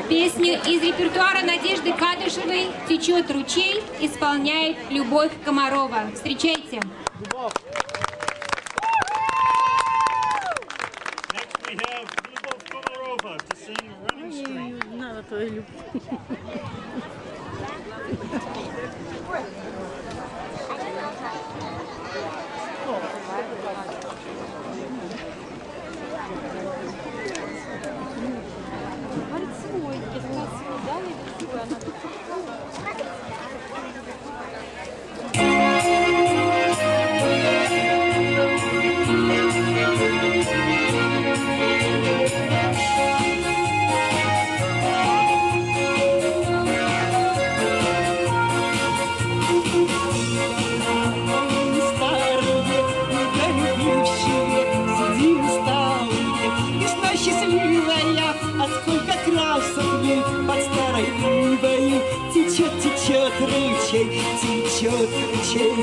Песню из репертуара Надежды Кадышевой «Течет ручей» исполняет Любовь Комарова. Встречайте. Надо твою любовь. Течет ручей,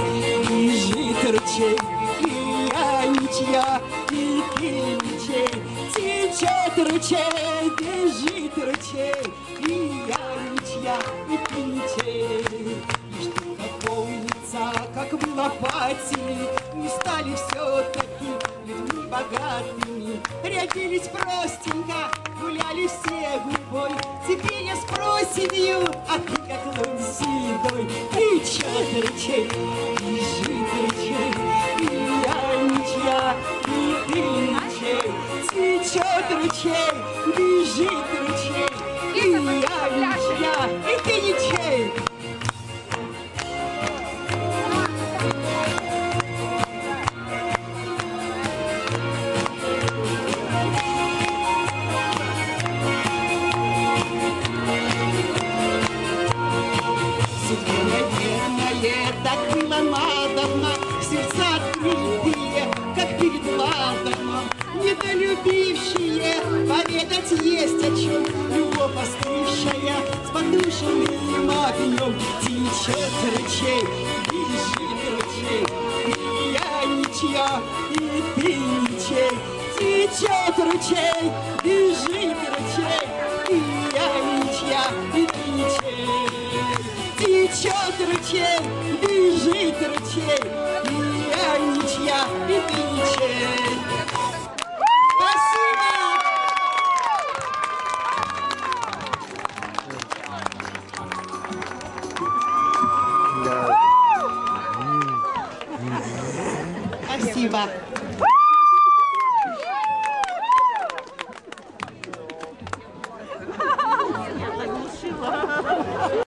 бежит ручей, и я ничья, и ты ничей. Течет ручей, бежит ручей, и я ничья, и ты ничей. И что наполнится, как в лопате, не стали все-таки людьми богатыми. Родились простенько, гуляли все губой, теперь я с проседью, а ты как лунь седой. Течет ручей, бежит ручей, и я ничья, и ты ничей. Течет ручей, бежит ручей, и я ничья, и ты ничей. Так было надобно, сердца открытые, как перед ладаном, недолюбившие, поведать есть о чем. Любовь остывшая, с потушенным огнем. Течет ручей, бежит ручей, и я ничья, и ты ничей. Течет ручей, бежит ручей, и я ничья, и ты ничей. Течет ручей, бежит ручей, и я ничья, и ты ничей. Спасибо! Спасибо.